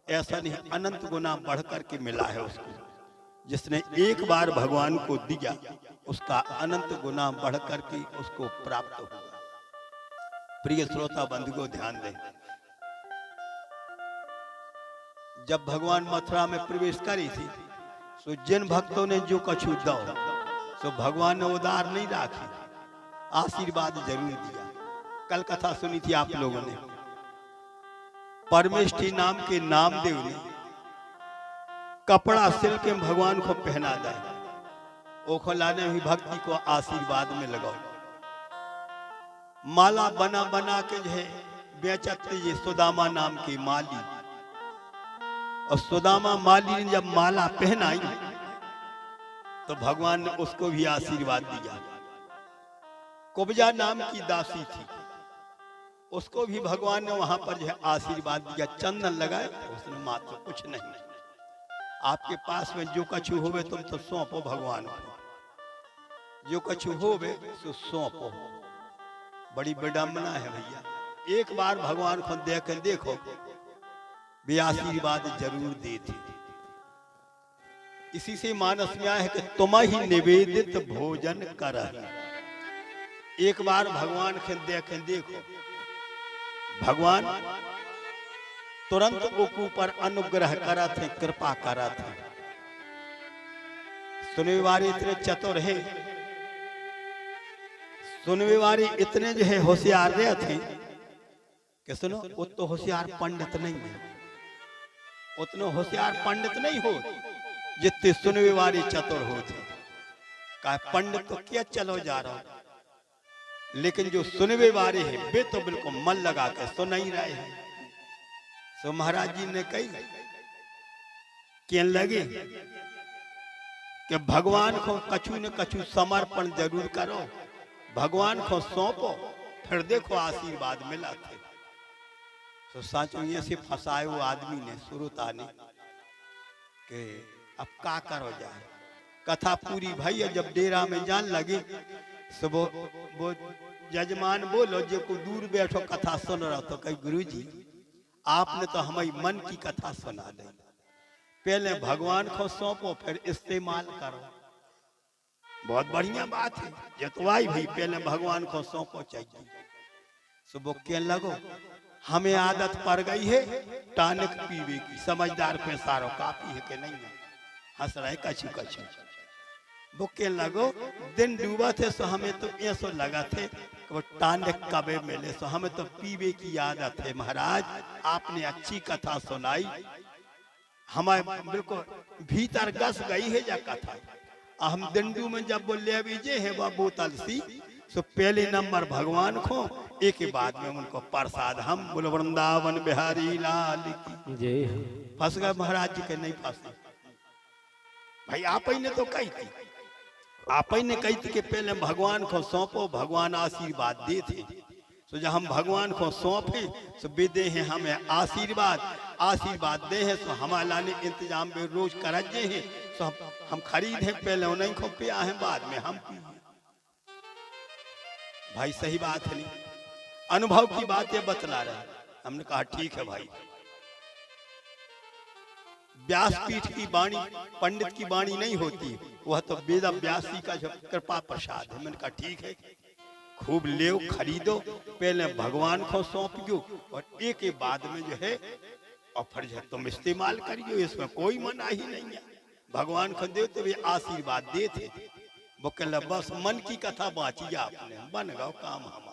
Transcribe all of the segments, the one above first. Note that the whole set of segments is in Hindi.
ऐसा नहीं, अनंत गुना बढ़ करके मिला है उसको। जिसने एक बार भगवान को दिया उसका अनंत गुना बढ़ करके उसको प्राप्त हुआ। प्रिय श्रोता बंधु को ध्यान दें, जब भगवान मथुरा में प्रवेश करी थी तो जिन भक्तों ने जो कछु दो तो भगवान ने उदार नहीं राखी, आशीर्वाद जरूर दिया। कल कथा सुनी थी आप लोगों ने, परमेष्ठी नाम के नामदेव ने कपड़ा सिल के भगवान को पहना दे, ओखो लाने हुई भक्ति को आशीर्वाद में लगाओ। माला बना बना के जो है बेचते ये सुदामा नाम के माली, और सुदामा माली ने जब माला पहनाई तो भगवान ने उसको भी आशीर्वाद दिया। कुब्जा नाम की दासी थी, उसको भी भगवान ने वहां पर जो है आशीर्वाद दिया। चंदन लगाए उसने मात्र कुछ नहीं। आपके पास में जो कछु होवे तुम तो सौंपो भगवान को, जो कछु होवे तो सौंपो। बड़ी विडंबना है भैया, एक बार भगवान को देख देखो वे आशीर्वाद जरूर देते। इसी से मानस में आया है कि तुम ही निवेदित भोजन कर। एक बार भगवान के देख देखो, भगवान तुरंत ओकू पर अनुग्रह करत है, कृपा करत है। सुनने वाले इतने चतुर है, सुनने वाले इतने जो है होशियार थे कि सुनो वो तो होशियार पंडित नहीं है, उतने होशियार पंडित नहीं हो जितने सुनने वाले चतुर होते। का पंडित तो क्या चलो जा रहा, लेकिन जो सुनने वाले हैं वे तो बिल्कुल मन लगा के सुन ही रहे हैं। तो महाराज जी ने कही कहने लगे कि भगवान को कछु न कछु समर्पण जरूर करो, भगवान को सौंपो, फिर देखो आशीर्वाद मिला थे। तो सच में से फंसाए वो आदमी ने सुरता ने कि अब का करो जाए। कथा पूरी भाई है, जब डेरा में जान लगे तो वो जजमान बोलो जो को दूर बैठो कथा सुन रहा तो कही गुरुजी आपने तो हमारी मन की कथा सुना दी, पहले भगवान को सौंपो फिर इस्तेमाल करो। बहुत बढ़िया बात है, जतवाई भाई पहले भगवान को सौंपो चाहिए। सुबह कहने लगो हमें आदत पड़ गई है टानिक पीवे की, समझदार पे सारो काफी है कि नहीं है। हंस रहे कछु कछु। वो कहने लगो दिन डूबा थे सो हमें तो ऐसा लगा थे कि वो टानिक कबे मिले, सो हमें तो पीवे की आदत है। महाराज आपने अच्छी कथा सुनाई, हमारे बिल्कुल भीतर गस गई है या कथा। हम दंडू में जब बोले बीजे है वह बोतल सी, तो पहले नंबर भगवान को, एक के बाद में उनको प्रसाद। हम बोलो वृंदावन बिहारी लाल की जय। फंस गए महाराज जी के नहीं फंसे भाई, आप ही ने तो कही थी, आप ही ने कही थी कि पहले भगवान को सौंपो, भगवान आशीर्वाद दे थे। तो जब हम भगवान को सौंपे तो वे दे हैं हमें आशीर्वाद, आशीर्वाद दे हैं तो हमारे लाने इंतजाम में रोज करजे हैं, तो हम खरीदे पहले उन्हीं को पिया है, बाद में हम पिए। भाई सही बात है, नहीं अनुभव की बातें बतला रहे। हमने कहा ठीक है भाई, व्यासपीठ की वाणी पंडित की वाणी नहीं होती, वह तो वेद व्यास जी का जो कृपा प्रसाद है। मैंने कहा ठीक है, खूब ले खरीदो, पहले भगवान को सौंपियो और एक के बाद में जो है और फिर जो तुम इस्तेमाल करियो, इसमें कोई मना ही नहीं है। भगवान को दे तो वे आशीर्वाद दे थे। वो कहला बस मन की कथा बाँची आपने, बन गया काम हमारा।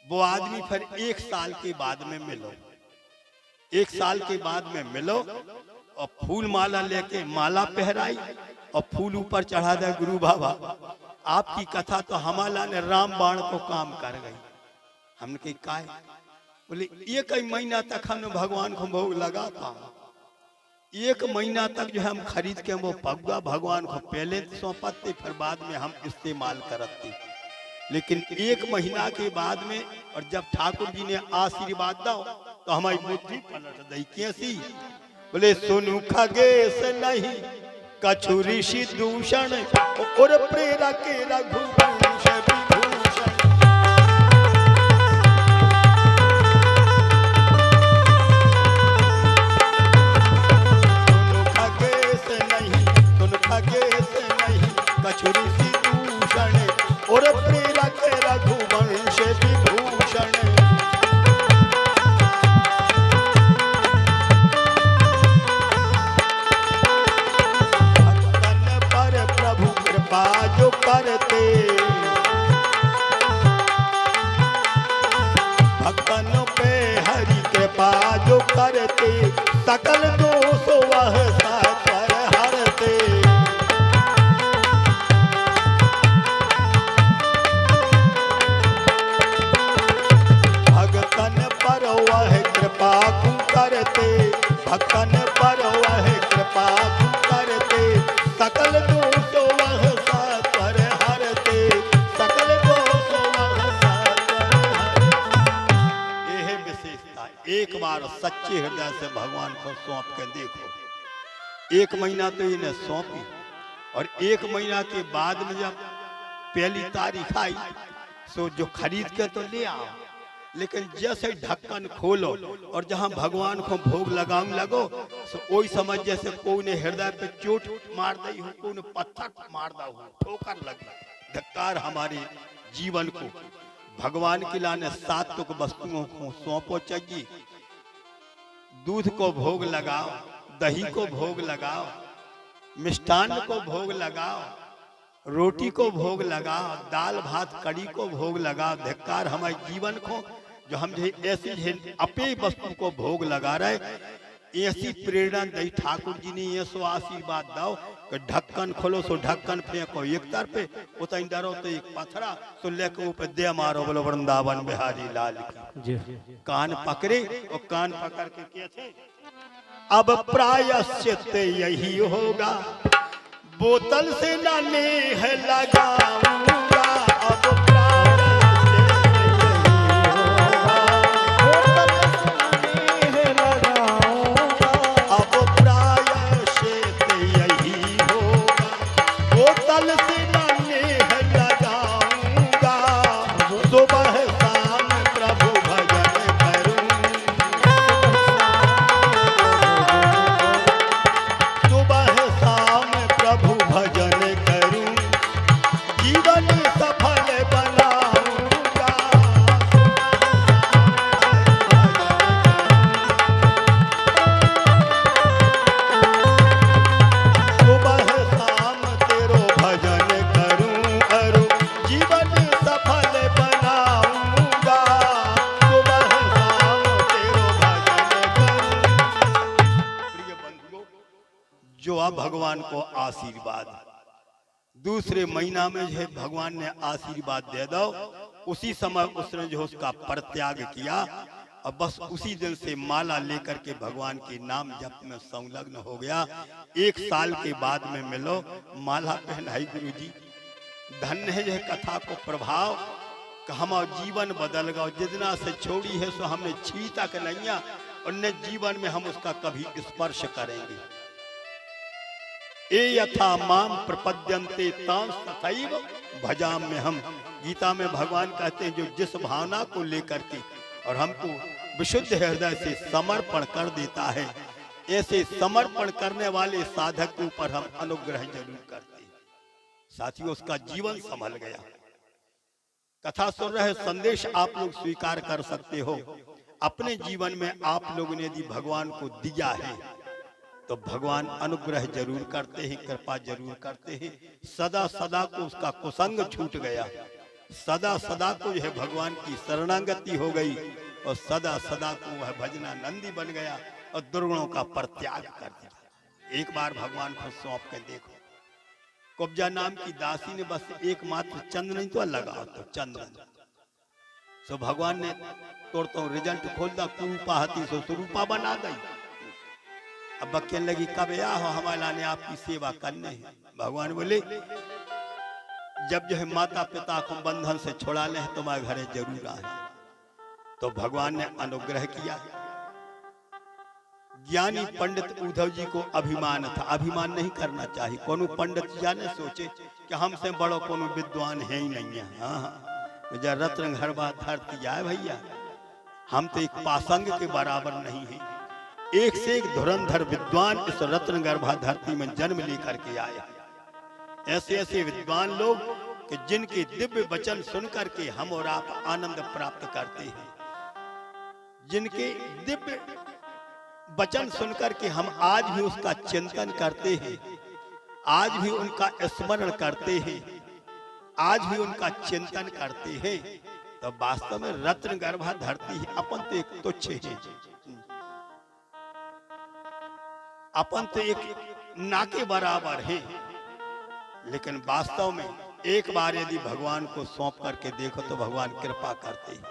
वो आदमी फिर एक साल के बाद में मिलो, एक साल के बाद में मिलो और फूल माला लेके माला पहराई और फूल ऊपर चढ़ा दे। गुरु बाबा आपकी कथा तो हमारा ने राम बाण को काम कर गई। हमने कही काय? बोले एक ही महीना तक हमने भगवान को भोग लगाता, एक महीना तक जो है हम खरीद के वो पगुआ भगवान को पहले सौंपते, फिर बाद में हम इस्तेमाल करते। लेकिन एक महीना के बाद में और जब ठाकुर जी ने आशीर्वाद दो तो हमारी बुद्धि पलट गई। कैसी? बोले सुनु खगेश नहीं कछु ऋषि दूषण और प्रेरक रघुवंश विभूषण। करते, सकल दोष वह सत्वर हरते। भक्तन पर वह कृपा करते, भक्तन पर वह कृपा करते, सकल दोष वह सत्वर हरते, सकल दोष वह सत्वर हरते। यह विशेषता, एक बार सच्चे हृदय से भगवान को सौंप के देखो। एक महीना तो इन्हें सौंपी, और एक महीना के बाद में जब पहली तारीख आई, सो जो खरीद के तो ले आओ, लेकिन जैसे ढक्कन खोलो और जहां भगवान को भोग लगाऊं लगो, तो वही समझ जैसे कोई ने हृदय पे चोट मार दी हो, कोई ने पत्थर मार दा हो, ठोकर लगी। धिक्कार हमारे जीवन को। भगवान के लाने सात्विक वस्तुओं को सौंपो चाहिए। दूध को भोग लगाओ, दही को भोग लगाओ, मिष्ठान को भोग लगाओ, रोटी को भोग लगाओ, दाल भात कड़ी को भोग लगाओ। धिक्कार हमारे जीवन को, जो हम ऐसी अपेय वस्तु को भोग लगा रहे, ऐसी प्रेरणा दई ठाकुर जी ने ये सो आशीर्वाद दो कि ढक्कन खोलो सो ढक्कन फेंको एक तरफे, उतई डरो तो एक पथरा सो लेके ऊपर दे मारो, बोलो वृंदावन बिहारी लाल की। कान पकड़े और कान पकड़ के कहते, अब प्रायश्चित यही होगा, बोतल से ना नेह लगाऊंगा। अब प्रायश्चित यही होगा, बोतल से ना नेह लगाऊंगा। सुबह शाम प्रभु भजन करूं, सुबह शाम प्रभु भजन करूं, जीवन सफल बनाऊंगा। सुबह शाम तेरो भजन करूं, करूं जीवन सफल बनाऊंगा। सुबह शाम तेरो भजन करूं। प्रिय बंधुओं, जो अब भगवान को आशीर्वाद, दूसरे महीना में जो भगवान ने आशीर्वाद दे दो, उसी समय उसने जो उसका परित्याग किया, और बस उसी दिन से माला लेकर के भगवान के नाम जप में संलग्न हो गया। एक साल के बाद में मिलो, माला पहनाई गुरु जी। धन्य है यह कथा को प्रभाव, कि हमारा जीवन बदल गया। जितना से छोड़ी है सो हमने छी तक नहीं, और जीवन में हम उसका कभी स्पर्श करेंगे। ए यथा माम प्रपद्यन्ते तां तथैव भजाम में हम। गीता में भगवान कहते हैं, जो जिस भावना को लेकर के और हमको विशुद्ध हृदय से समर्पण कर देता है, ऐसे समर्पण करने वाले साधक के ऊपर हम अनुग्रह जरूर करते हैं। साथियों, उसका जीवन संभल गया। कथा सुन रहे, संदेश आप लोग स्वीकार कर सकते हो। अपने जीवन में आप लोगों ने यदि भगवान को दिया है, तो भगवान अनुग्रह जरूर करते हैं, कृपा जरूर करते हैं। सदा सदा को उसका कुसंग छूट गया, सदा सदा को यह भगवान की शरणागति हो गई, और सदा सदा को वह भजनानंदी बन गया और दुर्गुणों का परित्याग कर दिया। एक बार भगवान को सौंप के देखो। कुब्जा नाम की दासी ने बस एकमात्र चंद्र नहीं तो लगा, तो चंद्र सो भगवान ने तोड़ता रिजल्ट खोल दा, कुरूपा हती सो स्वरूपा बना गई। अब कहने लगी, कब या हो हमारे लाने आपकी सेवा करने है। भगवान बोले, जब जो है माता पिता को बंधन से छुड़ा ले, तुम्हारे घरे जरूर आए। तो भगवान ने अनुग्रह किया। ज्ञानी पंडित उद्धव जी को अभिमान था, अभिमान नहीं करना चाहिए। कोनो पंडित जाने सोचे कि हमसे बड़ो कोनो विद्वान है ही नहीं है। हाँ, मुझे रत्न घर बात धरती आए भैया, हम तो एक पासंग के बराबर नहीं है। एक से एक धुरंधर विद्वान इस रत्न गर्भा धरती में जन्म लेकर के आए। ऐसे ऐसे विद्वान लोग कि जिनके दिव्य वचन सुनकर के हम और आप आनंद प्राप्त करते हैं, जिनके दिव्य वचन सुनकर के हम आज भी उसका चिंतन करते हैं, आज भी उनका स्मरण करते हैं, आज भी उनका चिंतन करते हैं। तो वास्तव में रत्न गर्भा धरती है, अपन तो एक तुच्छ है। अपन तो एक ना के बराबर है, लेकिन वास्तव में एक बार यदि भगवान को सौंप करके देखो तो भगवान कृपा करते हैं।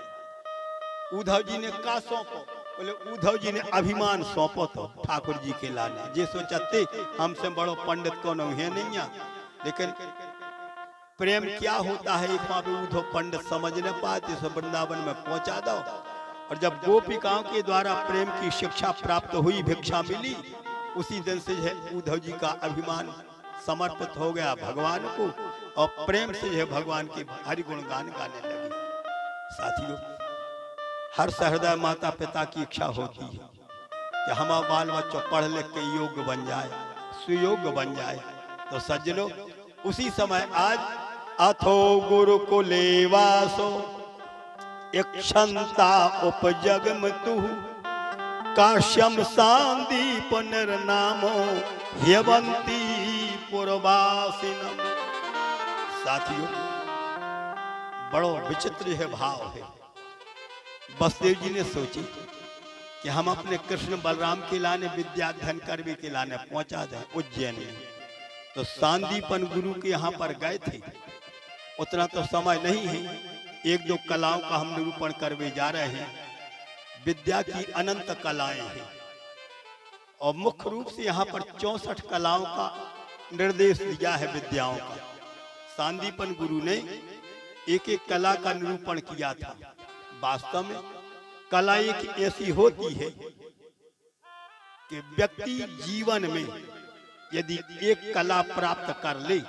उद्धव जी ने का सौंपो? बोले उद्धव जी ने अभिमान सौंपो तो ठाकुर जी के लाने जे सोचते हमसे बड़ो पंडित कौन है नहीं है। लेकिन प्रेम क्या होता है एक वहां पे उद्धव पंडित समझ न पाते, सो वृंदावन में पहुंचा दो। और जब गोपिकाओं के द्वारा प्रेम की शिक्षा प्राप्त हुई, भिक्षा मिली, उसी दिन से है उद्धव जी का अभिमान समर्पित हो गया भगवान को और प्रेम से है भगवान के हरि गुणगान गाने लगे। साथियों, हर सहृदय माता पिता की इच्छा होती है कि हमारा बाल बच्चों पढ़ लिख के योग्य बन जाए, सुयोग्य बन जाए। तो सज्जनों, उसी समय आज अथो गुरुकुले वासो क्षमता उपजगम तुहु काश्यम सांदीप निर्नामो ह्यवंती पुरवासिनम। साथियों, बड़ो विचित्र है भाव है। वसुदेव जी ने सोची कि हम अपने कृष्ण बलराम के लाने विद्याधन करवी के लाने पहुंचा जाए उज्जैन में। तो सांदीपन गुरु के यहाँ पर गए थे। उतना तो समय नहीं है, एक दो कलाओं का हम निरूपण करवे जा रहे हैं। विद्या की अनंत कलाएं हैं और मुख्य रूप से यहाँ पर 64 कलाओं का निर्देश दिया है विद्याओं का। सांदीपन गुरु ने एक एक कला का निरूपण किया था। वास्तव में कला एक ऐसी होती है कि व्यक्ति जीवन में यदि एक कला प्राप्त कर ले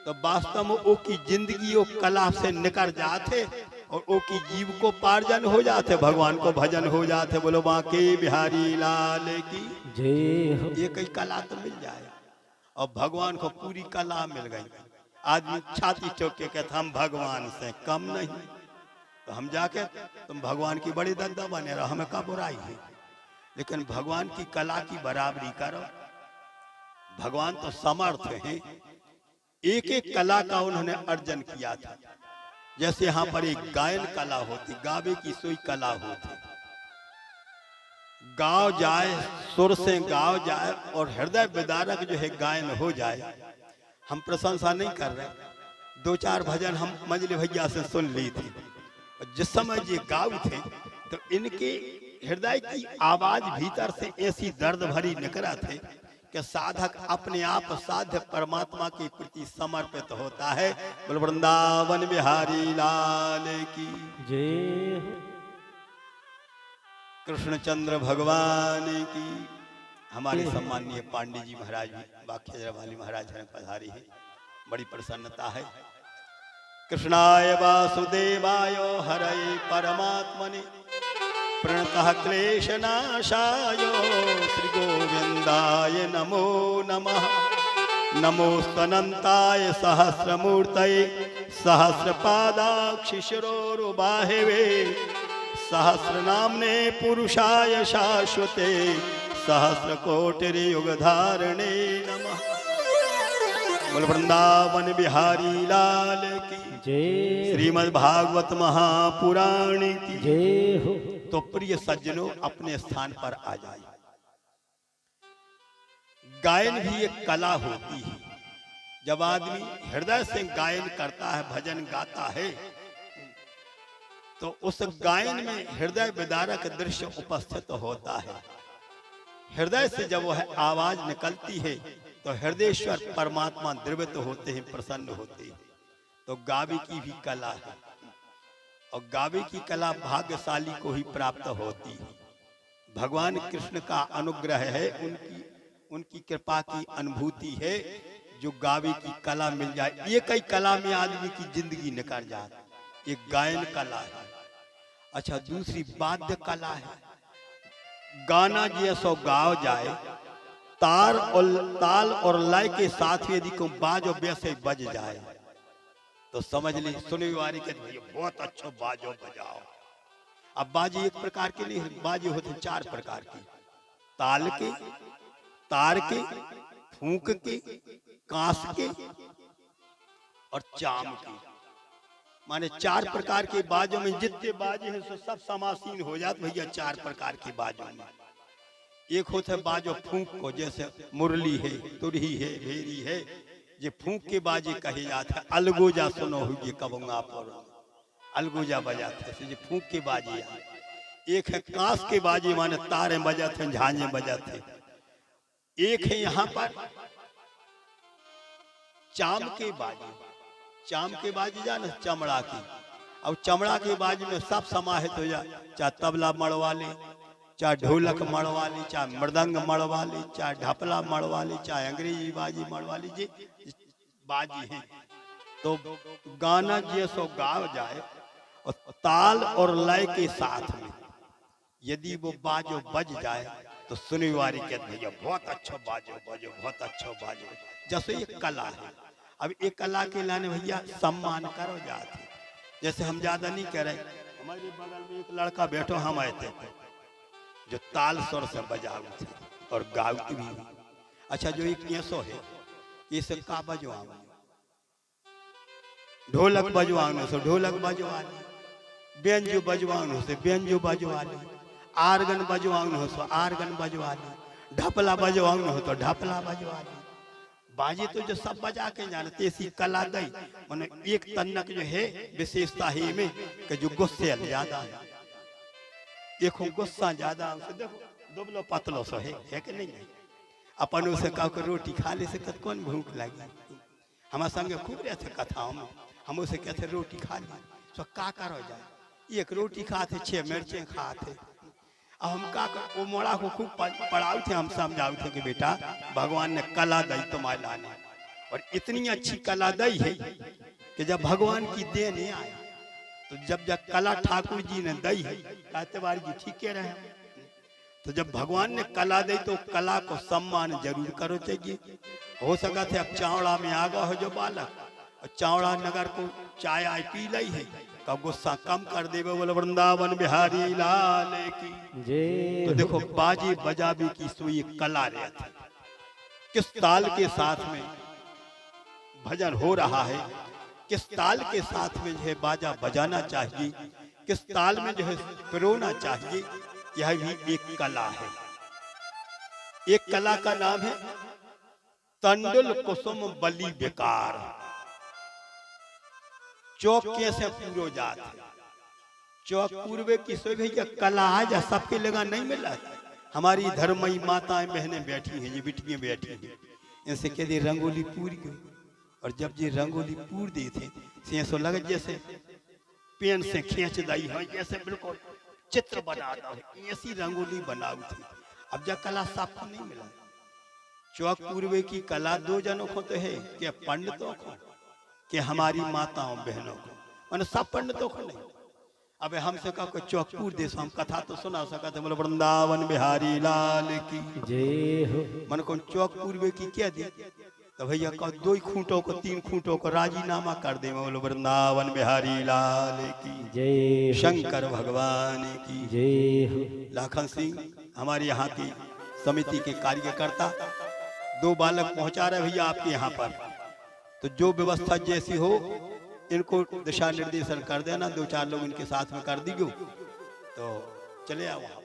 तो वास्तव में वो की जिंदगी वो कला से निकल जाते और वो की जीव को पार्जन हो जाते, भगवान को भजन हो जाते। बोलो बांके बिहारी लाल की जय हो। ये कई कला तो मिल जाए और भगवान को पूरी कला मिल गई। आदमी छाती चौक के कहता हम भगवान से कम नहीं, तो हम जाके तुम भगवान की बड़ी दद्दा बने रहो, हमें का बुराई है। लेकिन भगवान की कला की बराबरी करो। भगवान तो समर्थ हैं, एक एक कला का उन्होंने अर्जन किया था। जैसे यहाँ पर एक गायन कला होती, गावे की सोई कला होती। गाँव जाए, सुर से गाँव जाए और हृदय विदारक जो है गायन हो जाए। हम प्रशंसा नहीं कर रहे, दो चार भजन हम मंजली भैया से सुन ली थी। जिस समय ये गाँव थे तो इनके हृदय की आवाज भीतर से ऐसी दर्द भरी निकला थे कि साधक अपने आप साध्य परमात्मा के प्रति समर्पित होता है। बोल वृंदावन बिहारी लाल की जय हो। कृष्णचंद्र भगवान की। हमारे सम्माननीय पांडे जी महाराज वाक्य वाली महाराज हैं पधारी है, बड़ी प्रसन्नता है। कृष्णाय वासुदेवाय हरये परमात्मने प्रणतः क्लेशनाशाय श्री गोविंदाय नमो नमः। नमोस्तनंताय सहस्रमूर्तये सहस्रपादाक्षि शिरोरुबाहवे सहस्रनाम्ने पुरुषाय शाश्वते सहस्रकोटिर्युगधारणे नमः। बोल वृंदावन बिहारी लाल की जय। श्रीमद् भागवत महापुराण की जय हो। तो प्रिय सज्जनों, अपने स्थान पर आ जाए। गायन भी एक कला होती है। जब आदमी हृदय से गायन करता है, भजन गाता है, तो उस गायन में हृदय विदारक दृश्य उपस्थित होता है। हृदय से जब वह आवाज निकलती है तो हृदयेश्वर परमात्मा द्रवित होते हैं, प्रसन्न होते हैं। तो गावे की भी कला है और गावे की कला भाग्यशाली को ही प्राप्त होती है। भगवान कृष्ण का अनुग्रह है, उनकी कृपा की अनुभूति है जो गावे की कला मिल जाए। ये कई कला में आदमी की जिंदगी निकल जाए। एक गायन कला है। अच्छा, दूसरी वाद्य कला है। गाना जैसो गाओ जाए, ताल और लय के साथ यदि कोई बाजो वैसे बज जाए तो समझ ली सुनने वाले के बहुत अच्छा बाजो बजाओ। अब बाजी एक प्रकार के नहीं, बाजी होते चार प्रकार की। ताल के, तार के, फूंक के, कांस के और चाम के। माने चार प्रकार के बाजों में जितने बाजे हैं सब समासीन हो जाते भैया चार प्रकार के बाजों में। एक होता है बाजो फूंक को, जैसे मुरली है, तुरही है, भेरी है, ये फूंक के बाजे कहे जाते हैं। अलगोजा सुनो हुई कबूंगा पर अलगोजा बजाते हैं, ये फूंक के बाजे आए। एक है कांस के बाजे, माने तारे बजाते, झांझे बजाते। एक है यहाँ पर चाम के बाजे। चाम के बाजे जाने चमड़ा की, और चमड़ा के बाजे में सब समाहित हो जाए, चाहे तबला मड़वाले, चाहे ढोलक मड़वाली, चाहे मृदंग मड़वाली, चाहे ढपला मड़वाली, चाहे अंग्रेजी बाजी मड़वाली, जी बाजी हैं। तो गाना जैसो गाव जाए और ताल और लय के साथ में यदि वो बाजो बज जाए तो सुनने वाली कहते भैया बहुत अच्छा बाजो बजो, बहुत अच्छा बाजो। जैसे ये कला है, अब एक कला के लाने भैया सम्मान करो जाते। जैसे हम ज्यादा नहीं कह रहे, हमारे बगल में एक लड़का बैठो, हम आए थे जो ताल स्वर से बजाऊ थे और गाऊ भी। अच्छा, जो एक ऐसो है, इसे का बजवाओ, ढोलक बजवाने से ढोलक बजवाने, बेंजो बजवाने से बेंजो बजवाने, आर्गन बजवाने हो तो आर्गन बजवाने, ढपला बजवाने हो तो ढपला बजवाने। बाजी तो जो सब बजा के जानते, ऐसी कला दई मैंने एक तन्नक जो है विशेषता है में कि जो गुस्से ज्यादा है, देखो गुस्सा ज्यादा है, देखो दुबलो पतलो सो है कि नहीं है। अपन उसे कहो कि रोटी खा ले से कौन भूख लगी। हमारे संगे खूब रहते कथाओं में, हम उसे कहते रोटी खा ली, तो का करो जाए, एक रोटी खाते 6 मिर्चें खाते। अब हम का कर, वो मोड़ा को खूब पढ़ाओ थे, हम समझाओ थे कि बेटा भगवान ने कला दी तुम्हारे लाने, और इतनी अच्छी कला दी है कि जब भगवान की देन आए तो जब कला ठाकुर जी ने दी है, कातेवारी जी ठीक कह रहे हैं, तो जब भगवान ने कला दी तो कला को सम्मान जरूर करो चाहिए। हो सका थे अब चावड़ा में आ गया हो जो बालक, और चावड़ा नगर को चाय आय पी ली है, का गुस्सा कम कर दे, बोले वृंदावन बिहारी लाल की जय। तो देखो बाजी बजाबी की सोई कला रहती, किस ताल के साथ में भजन हो रहा है, किस ताल के साथ में जो है बाजा बजाना चाहिए, किस ताल में जो है पिरोना चाहिए, यह भी एक कला है। एक कला का नाम है तंडुल कुसुम बलि बेकार, चौक कैसे पूरो जात है, चौक पूर्वे की सोई भैया कला है, जा सबके लगा नहीं मिला। हमारी धर्मई माताएं बहनें बैठी हैं, ये बिटियां बैठी हैं, इनसे कह दी रंगोली पूरी गई, और जब ये रंगोली पूर दी थे ऐसा लगे जैसे पेन से खींच दी है, जैसे बिल्कुल चित्र बना दो, ऐसी रंगोली बनाऊ थी। अब जब कला सबको नहीं मिला, चौक पूर्वे की कला 2 जनों को तो है, कि पंडितों को, कि हमारी माताओं बहनों को, मैंने सब पंडितों को नहीं। अब हमसे कहा चौकपुर देश, हम कथा तो सुना सका थे, बोले वृंदावन बिहारी लाल की जय हो। मन को चौकपुर वे की क्या दी, तो भैया कहो 2 खूंटों को 3 खूंटों को राजीनामा कर दे, बोलो वृंदावन बिहारी लाल की जय, शंकर भगवान की जय हो। लाखन सिंह हमारे यहाँ की समिति के कार्यकर्ता 2 बालक पहुंचा रहे भैया आपके यहाँ पर, तो जो व्यवस्था जैसी हो इनको दिशा निर्देशन कर देना, 2-4 लोग इनके साथ में कर दीजिए, तो चले आओ। वहां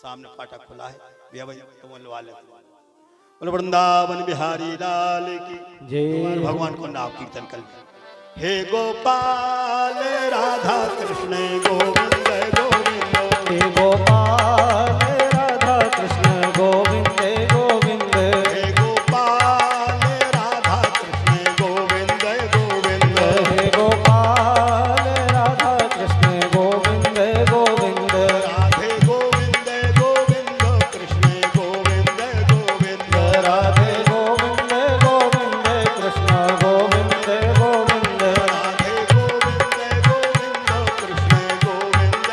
सामने फाटक खुला है भैया, भाई तुम लवा ले। बोलो वृंदावन बिहारी लाल की जय। भगवान को नाम कीर्तन कर, हे गोपाल राधा कृष्ण गोविंद गोविंद, हे गोपाल राधा कृष्ण गोविंद गोविंद, हे गोपाल राधा कृष्ण गोविंद गोविंद, हे गोपाल राधा कृष्ण गोविंद गोविंद, राधे गोविंद गोविंद कृष्ण गोविंद गोविंद, राधे गोविंद गोविंद कृष्ण गोविंद गोविंद, राधे गोविंद गोविंद कृष्ण गोविंद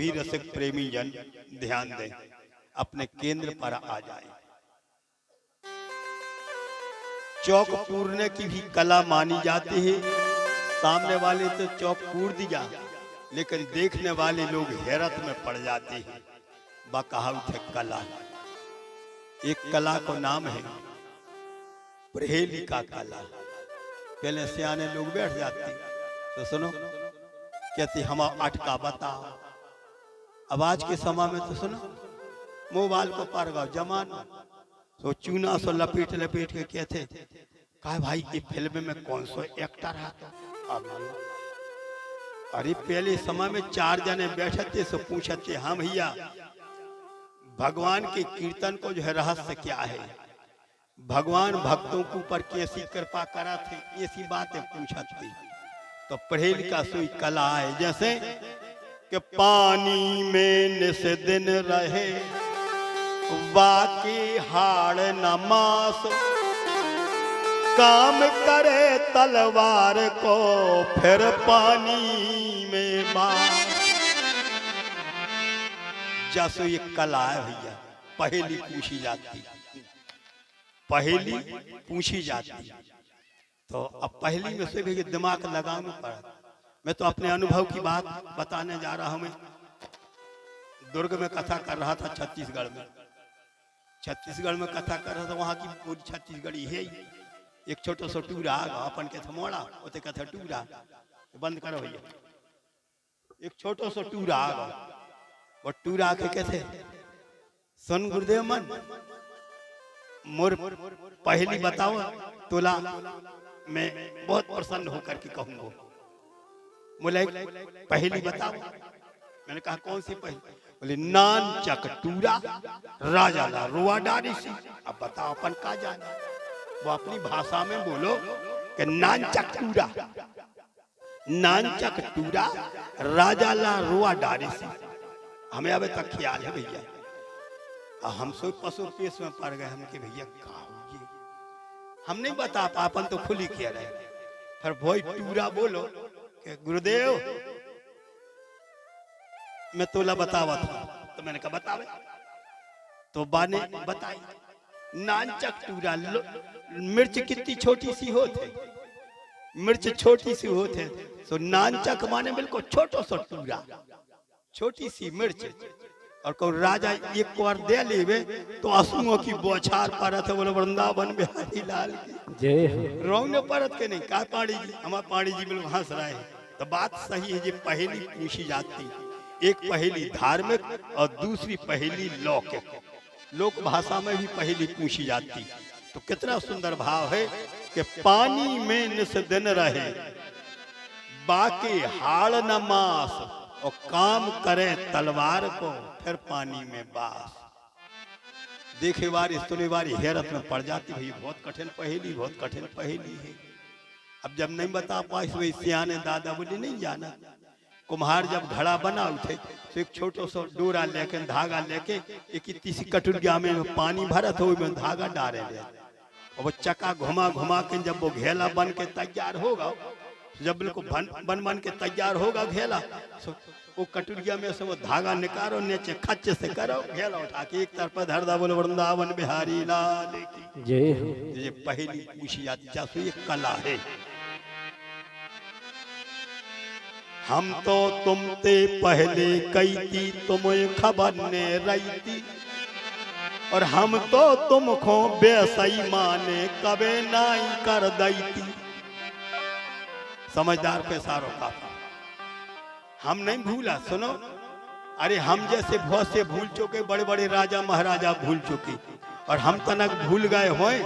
सभी रसिक प्रेमी जन ध्यान दें, अपने केंद्र पर आ जाएं। चौक पूरने की भी कला मानी जाती है। सामने वाले तो चौक पूर दिया, लेकिन देखने वाले लोग हैरत में पड़ जाते हैं। बकहावत है कला। एक कला को नाम है पहेली का कला। पहले सियाने लोग बैठ जाते तो सुनो, कहती हम अटका बताओ। अब आज के समय में तो सुनो, मोबाइल को पार गाओ जमाना, तो चूना सो लपेट लपेट के कहते कहा भाई ये फिल्म में कौन सा एक्टर है। अरे पहले समय में 4 जने बैठे थे, सो पूछते हाँ भैया भगवान के कीर्तन को जो है रहस्य क्या है, भगवान भक्तों के ऊपर कैसी कृपा करा थे, ऐसी बातें पूछती। तो पहेली का सोई कला है, जैसे कि पानी में निस दिन रहे बाकी हाड़ न मास, काम करे तलवार को फिर पानी में बास। जैसे ये कला है भैया, पहेली पूछी जाती, पहेली पूछी जाती। तो अब पहेली में से भी दिमाग लगाना पड़ा। मैं तो अपने अनुभव की बात बताने जा रहा हूं। मैं दुर्ग में कथा कर रहा था, छत्तीसगढ़ में। छत्तीसगढ़ में कथा कर रहा था, वहां की पूरी छत्तीसगढ़ी है। एक छोटा सा टूरा अपन के थमोड़ा होते कथा टूरा बंद करो भैया। एक छोटा सा टूरा वो टूरा के कहते सुन गुरुदेव मन मोर पहली बताओ तोला मैं बहुत प्रसन्न होकर के कहूंगा। बोले पहली बताओ। मैंने कहा कौन सी पहली? बोले नान चक टूरा राजा ला रुआ डारी सी। अब बताओ अपन का जाना, वो अपनी भाषा में बोलो कि नान चक टूरा, नान चक टूरा राजा ला रुआ डारी सी। हमें अभी तक ख्याल है भैया, हम सब पशु पेश में पड़ गए। हम के भैया कहा ये हम नहीं बता पापन तो खुली किया रहे। फिर भाई टूरा बोलो कि गुरुदेव मैं तोला बतावा था। तो मैंने कहा बतावे। तो बाने बताई नानचक टूरा, मिर्च कितनी छोटी सी होते, मिर्च छोटी सी होते, तो नानचक माने बिल्कुल छोटो सा टूरा, छोटी सी मिर्च। और को राजा एक बार दे लेवे तो आंसुओं की बौछार परत है। बोले वृंदावन बिहारी लाल जय हो। रोंग ने परत के नहीं कहा पाड़ी जी, हमारा पाड़ी जी बिल्कुल हंस रहे हैं। तो बात सही है, ये पहेली पूछी जाती। एक पहेली धार्मिक और दूसरी पहेली लौकिक, लोक भाषा में भी पहेली पूछी जाती। तो कितना सुंदर भाव है कि पानी में निस दिन रहे बाकी हाड़ न मास, और काम करे तलवार को फिर पानी में बास। देखे बारी सुने बारी हैरत में पड़ जाती। भाई बहुत कठिन पहेली, बहुत कठिन पहेली है। अब जब नहीं बता पाए वही सियाने दादा बोले नहीं जाना। कुम्हार जब घड़ा बना उठे तो एक छोटो सा डोरा लेके धागा लेके एक इतनी सी कटोरिया में पानी भरत हो में धागा डाले ले, और वो चक्का घुमा घुमा के जब वो घेला बन के तैयार होगा, जब बिल्कुल बन बन के तैयार होगा घेला, तो वो कटोरिया में से वो धागा निकालो, नीचे खच्चे से करो, घेला उठा के एक तरफ धर दा। बोलो वृंदावन बिहारी लाल की जय हो। ये पहेली पूछी जाती, जैसे ये कला है। हम तो तुमते पहले कई थी तुम्हें खबर ने रही थी, और हम तो तुमको बेसई माने कबे नाई कर दई थी। समझदार पे सारो का हम नहीं भूला। सुनो, अरे हम जैसे बहुत से भूल चुके, बड़े बड़े राजा महाराजा भूल चुके, और हम तनक भूल गए होए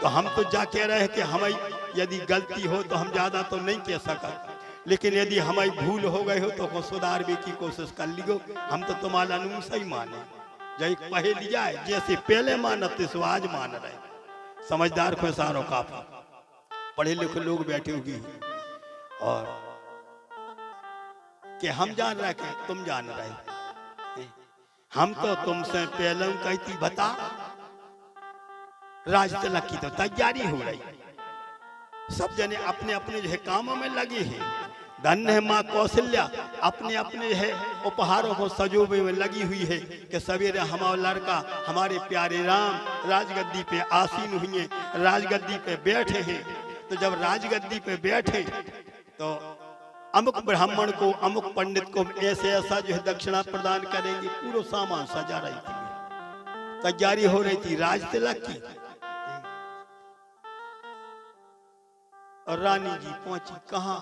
तो हम तो जा कह रहे कि हमें यदि गलती हो तो हम ज्यादा तो नहीं कह सका, लेकिन यदि हमारी भूल हो गई हो तो सुधारने की कोशिश कर लियो। हम तो तुम्हारा अनुम सही माने, जय पहेली जाए जैसे पहले मानते सो आज मान रहे। समझदार को सारो काफी, पढ़े लिखे लोग बैठे होगी और कि हम जान रहे कि तुम जान रहे, हम तो तुमसे पहले कहती बता। राज तिलक की तो तैयारी हो रही, सब जने अपने अपने जो है कामों में लगे हैं। धन्य है माँ कौशल्या, अपने अपने है उपहारों को सजोबे में लगी हुई है कि सवेरे हमारा लड़का हमारे प्यारे राम राजगद्दी पे आसीन हुए, राजगद्दी पे बैठे हैं। तो जब राजगद्दी पे बैठे तो अमुक ब्राह्मण को अमुक पंडित को ऐसे ऐसा जो है दक्षिणा प्रदान करेंगे। पूरा सामान सजा रही थी, तैयारी हो रही थी राज तिलक की। और रानी जी पहुंची कहां?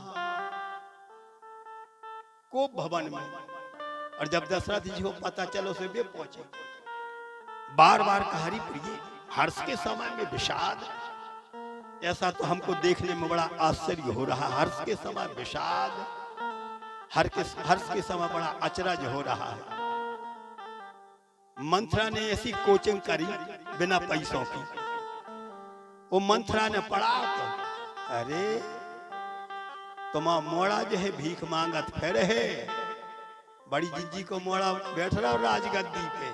को भवन में। और जब दशरथ जी को पता चलो से वे पहुंचे, बार बार कहारी प्रिय हर्ष के समय में विषाद, ऐसा तो हमको देखने में बड़ा आश्चर्य हो रहा। हर्ष के समय विषाद, हर्ष के समय बड़ा अचरज हो रहा है। मंथरा ने ऐसी कोचिंग करी बिना पैसों की। वो मंथरा ने पढ़ा तो अरे तुम्हारा मोड़ा जो है भीख मांगत फिर है, बड़ी जिज्जी को मोड़ा बैठ रहा राजगद्दी पे।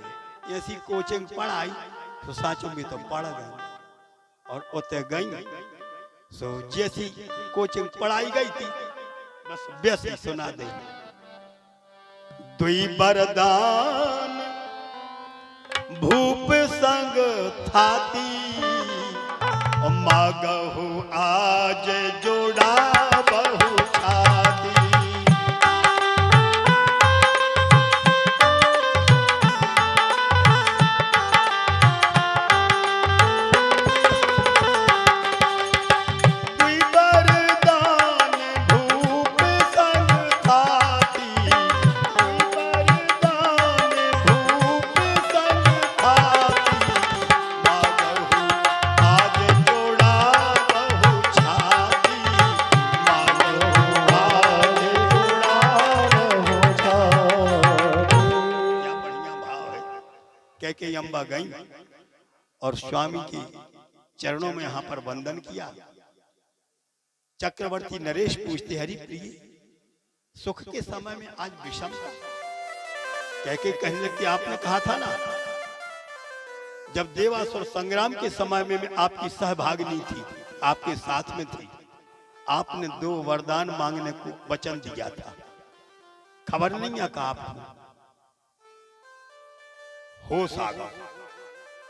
ऐसी कोचिंग पढ़ाई तो साचों में तो पढ़ गई और उते गई। सो जैसी कोचिंग पढ़ाई गई थी बस वैसे सुना दे। दुई बरदान भूप संग थाती, मागहु आज जोड़ा बहु छाती। के अम्बा गई और स्वामी के चरणों में यहां पर वंदन किया। चक्रवर्ती नरेश पूछते हरि प्रिय सुख के समय में आज विषमता कह के कहने लगते, आपने कहा था ना जब देवासुर संग्राम के समय में आपकी सहभागिनी थी, आपके साथ में थी, आपने 2 वरदान मांगने को वचन दिया था। खबर नहीं है का आपको? होश आ गया।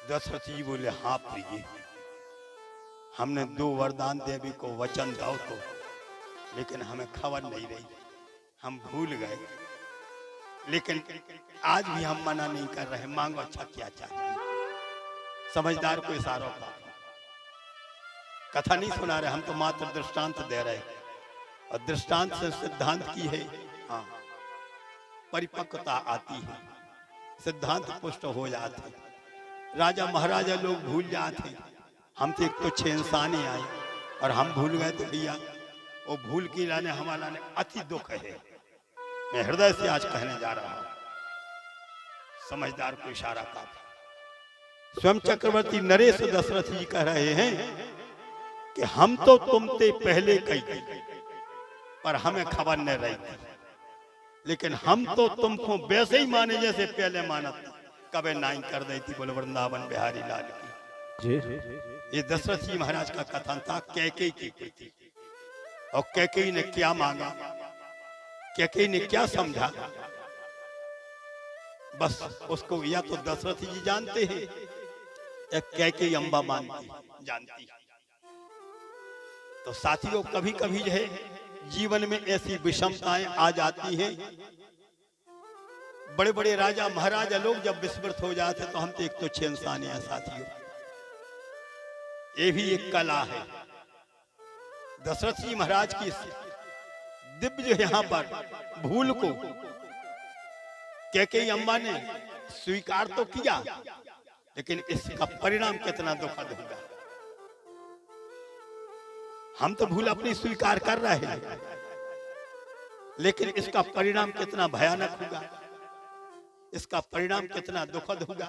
दशरथ जी बोले हाँ प्रिय, हमने 2 वरदान देवी को वचन दो तो, लेकिन हमें खबर नहीं रही, हम भूल गए। लेकिन आज भी हम मना नहीं कर रहे, मांगो अच्छा क्या चाहिए। समझदार को इशारों का कथा नहीं सुना रहे, हम तो मात्र दृष्टांत दे रहे। और दृष्टांत से सिद्धांत की है हाँ परिपक्वता आती है, सिद्धांत पुष्ट हो जाते। राजा महाराजा लोग भूल जाते, हम तो एक तुच्छ इंसान ही आए और हम भूल गए तो भैया वो भूल की लाने हमारा ने अति दुख है। मैं हृदय से आज कहने जा रहा हूं, समझदार को इशारा का। स्वयं चक्रवर्ती नरेश दशरथ जी कह रहे हैं कि हम तो तुमसे पहले कही पर हमें खबर न रही थी, लेकिन हम तो तुमको वैसे ही माने जैसे पहले माना था। कबे नाई कर दी थी, बोले वृंदावन बिहारी लाल की। ये दशरथ जी महाराज का कथन था कैकेयी की प्रति। और कैकेयी ने क्या मांगा, कैकेयी ने क्या समझा, बस उसको या तो दशरथ जी जानते हैं या कैकेयी अम्बा मानती जानती। तो साथियों कभी कभी जो है जीवन में ऐसी विषमताएं आ जाती हैं। बड़े बड़े राजा महाराजा लोग जब विस्मृत हो जाते तो हम तो एक तुच्छ इंसान हैं साथियों। ये भी एक कला है। दशरथ जी महाराज की दिव्य यहाँ पर भूल को कैकेयी अम्बा ने स्वीकार तो किया, लेकिन इसका परिणाम कितना दुखद होगा। हम तो भूल अपनी स्वीकार कर रहे हैं, लेकिन इसका परिणाम कितना भयानक होगा, इसका परिणाम कितना दुखद होगा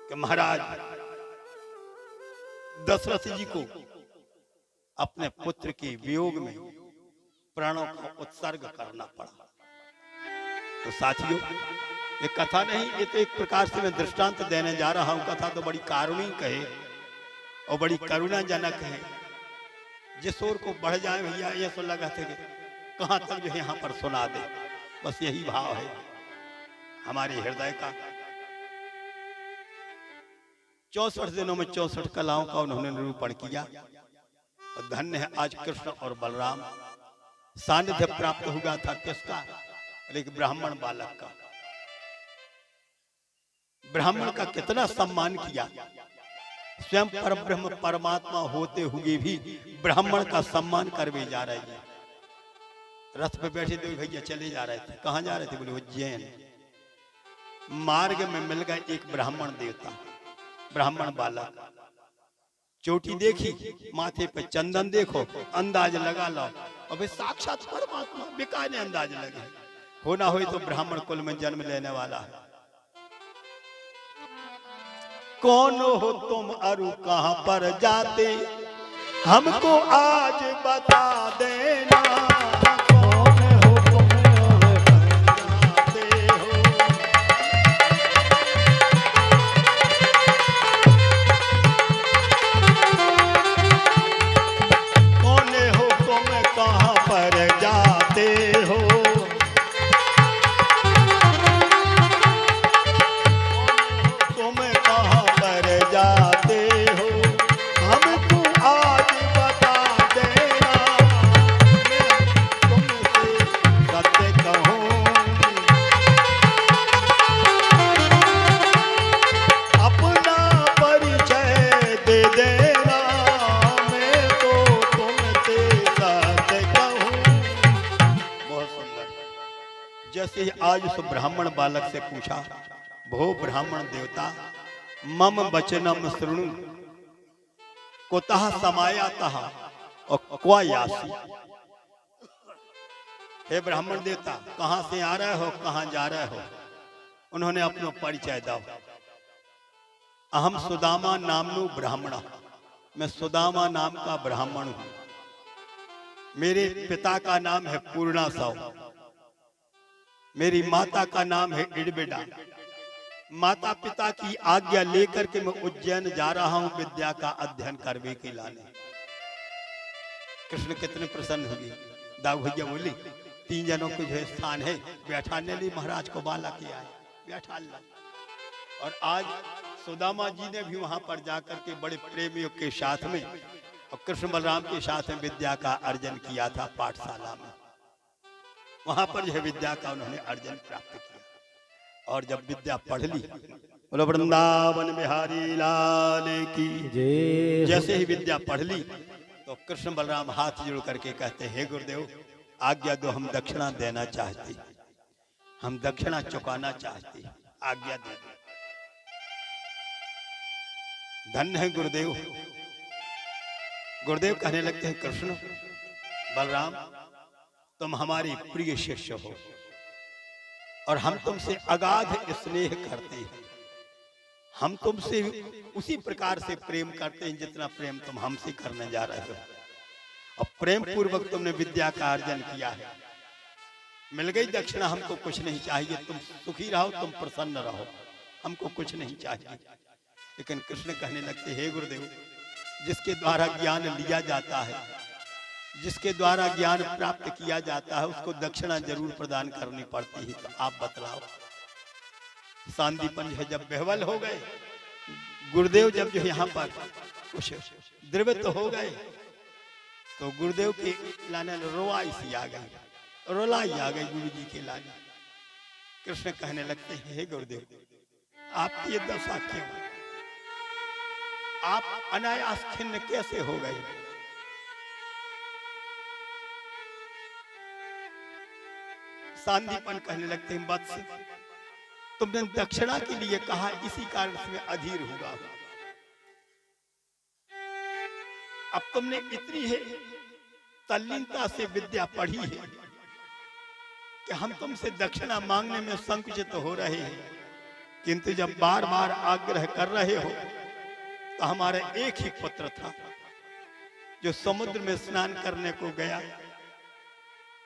कि महाराज दशरथ जी को अपने पुत्र के वियोग में प्राणों का उत्सर्ग करना पड़ा। तो साथियों ये कथा नहीं, ये तो एक प्रकार से मैं दृष्टांत देने जा रहा हूं। कथा तो बड़ी कारुणिक है और बड़ी करुणाजनक है। जिस ओर को बढ़ जाए भैया ये तो लगा थे कि कहां तक जो है यहाँ पर सुना दे। बस यही भाव है हमारे हृदय का। 64 दिनों में 64 कलाओं का उन्होंने निरूपण किया। और धन्य है आज कृष्ण और बलराम सानिध्य प्राप्त हुआ था किसका? एक ब्राह्मण बालक का। ब्राह्मण का कितना सम्मान किया। स्वयं परब्रह्म परमात्मा होते हुए भी ब्राह्मण का सम्मान करवे जा रहे हैं। रथ पे बैठे थे भैया चले जा रहे थे। कहां जा रहे थे? बोले उज्जैन। मार्ग में मिल गए एक ब्राह्मण देवता, ब्राह्मण बालक। चोटी देखी, माथे पे चंदन देखो, अंदाज लगा लो अबे साक्षात परमात्मा। बेकायदे अंदाज लगे। होना हो तो ब्राह्मण कुल में जन्म लेने वाला है। कौन हो तुम अरु कहां पर जाते, हमको आज बता देना। कौन हो तुम जाते हो, कौन हो तुम कहां पर जाते हो, तुम कहां पर जाते हो, हमको आज बता देना। मैं तुमसे सत्य कहूं, अपना परिचय दे देना। मैं तो तुमसे सत्य कहूं। बहुत सुंदर। जैसे ही आज उस ब्राह्मण बालक से पूछा, भो ब्राह्मण देवता मम वचनम शृणु, कुतः समायातः और क्वा यासि। हे ब्राह्मण देवता कहां से आ रहे हो, कहां जा रहे हो? उन्होंने अपना परिचय दो। अहम सुदामा नामनु ब्राह्मण, मैं सुदामा नाम का ब्राह्मण हूं। मेरे पिता का नाम है पूर्णा साव, मेरी माता का नाम है इडबिडा। माता पिता की आज्ञा लेकर के मैं उज्जैन जा रहा हूं विद्या का अध्ययन करने के लाने। कृष्ण कितने प्रसन्न हुए। दाऊ भैया बोली 3 जनों को जो स्थान है बैठाने लिए महाराज को बाला किया है, बैठा ला। और आज सुदामा जी ने भी वहां पर जाकर के बड़े प्रेमियों के साथ में और कृष्ण बलराम के साथ में विद्या का अर्जन किया था पाठशाला में। वहां पर जो विद्या का उन्होंने अर्जन प्राप्त किया। और जब विद्या पढ़ ली, बोलो वृंदावन बिहारी लाल की जय। जैसे ही विद्या पढ़ ली तो कृष्ण बलराम हाथ जोड़ करके कहते हैं, हे गुरुदेव आज्ञा दो, हम दक्षिणा देना चाहते, हम दक्षिणा चुकाना चाहते, आज्ञा दे दो। धन्य है गुरुदेव। गुरुदेव कहने लगते हैं, कृष्ण बलराम तुम हमारे प्रिय शिष्य हो और हम तुमसे अगाध स्नेह करते हैं। हम तुमसे उसी प्रकार से प्रेम करते हैं जितना प्रेम तुम हमसे करने जा रहे हो। और प्रेम पूर्वक तुमने विद्या का अर्जन किया है। मिल गई दक्षिणा, हमको कुछ नहीं चाहिए। तुम सुखी रहो, तुम प्रसन्न रहो, हमको कुछ नहीं चाहिए। लेकिन कृष्ण कहने लगते, हे गुरुदेव जिसके द्वारा ज्ञान लिया जाता है, जिसके द्वारा ज्ञान प्राप्त किया जाता है, उसको दक्षिणा जरूर प्रदान करनी पड़ती है। तो आप बतलाओ। सांदीपन है जब बेहवल हो गए, गुरुदेव जब जो यहाँ पर कुछ द्रवित हो गए तो गुरुदेव के लाने रोवाई सी आ गई, रोलाई आ गई गुरु जी के लाने। कृष्ण कहने लगते हैं, हे गुरुदेव आपकी ये दशा क्यों? आप अनायास खिन्न कैसे हो गए? सांदीपन कहने लगते हैं, वत्स तुमने दक्षिणा के लिए कहा, इसी कारण से मैं अधीर हुआ। अब तुमने इतनी है तल्लीनता से विद्या पढ़ी है कि हम तुमसे दक्षिणा मांगने में संकुचित हो रहे हैं। किंतु जब बार बार आग्रह कर रहे हो तो हमारा एक ही पुत्र था जो समुद्र में स्नान करने को गया